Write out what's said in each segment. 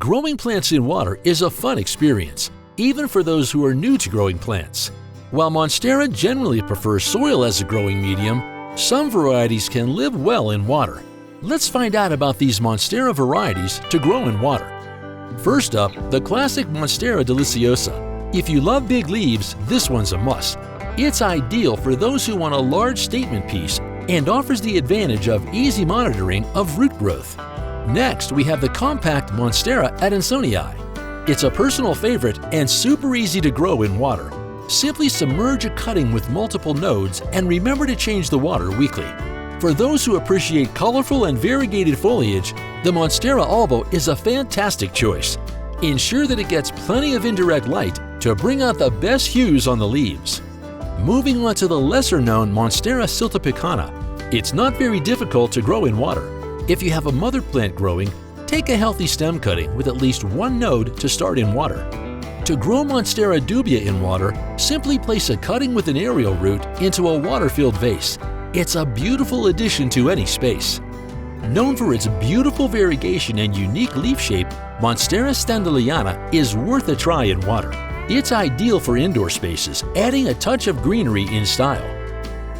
Growing plants in water is a fun experience, even for those who are new to growing plants. While Monstera generally prefers soil as a growing medium, some varieties can live well in water. Let's find out about these Monstera varieties to grow in water. First up, the classic Monstera Deliciosa. If you love big leaves, this one's a must. It's ideal for those who want a large statement piece and offers the advantage of easy monitoring of root growth. Next, we have the compact Monstera Adansonii. It's a personal favorite and super easy to grow in water. Simply submerge a cutting with multiple nodes and remember to change the water weekly. For those who appreciate colorful and variegated foliage, the Monstera Albo is a fantastic choice. Ensure that it gets plenty of indirect light to bring out the best hues on the leaves. Moving on to the lesser-known Monstera siltepecana. It's not very difficult to grow in water. If you have a mother plant growing, take a healthy stem cutting with at least one node to start in water. To grow Monstera dubia in water, simply place a cutting with an aerial root into a water-filled vase. It's a beautiful addition to any space. Known for its beautiful variegation and unique leaf shape, Monstera standeliana is worth a try in water. It's ideal for indoor spaces, adding a touch of greenery in style.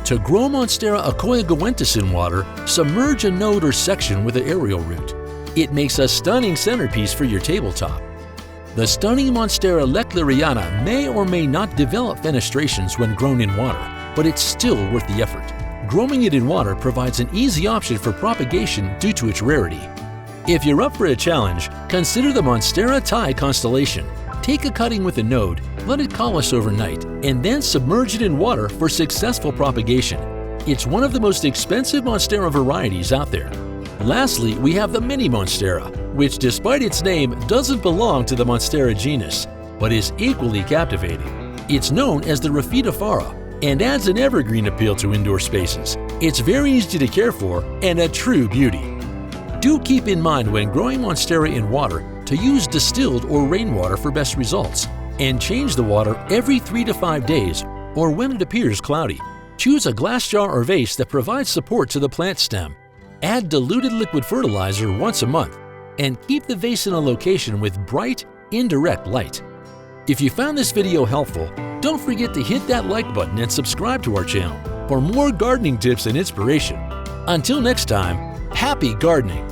To grow Monstera acoyagoentis in water, submerge a node or section with an aerial root. It makes a stunning centerpiece for your tabletop. The stunning Monstera lechleriana may or may not develop fenestrations when grown in water, but it's still worth the effort. Growing it in water provides an easy option for propagation due to its rarity. If you're up for a challenge, consider the Monstera Thai constellation. Take a cutting with a node, let it callus overnight, and then submerge it in water for successful propagation. It's one of the most expensive Monstera varieties out there. Lastly, we have the mini Monstera, which despite its name doesn't belong to the Monstera genus, but is equally captivating. It's known as the Rhaphidophora and adds an evergreen appeal to indoor spaces. It's very easy to care for and a true beauty. Do keep in mind when growing Monstera in water to use distilled or rainwater for best results, and change the water every 3 to 5 days or when it appears cloudy. Choose a glass jar or vase that provides support to the plant stem. Add diluted liquid fertilizer once a month, and keep the vase in a location with bright, indirect light. If you found this video helpful, don't forget to hit that like button and subscribe to our channel for more gardening tips and inspiration. Until next time, happy gardening!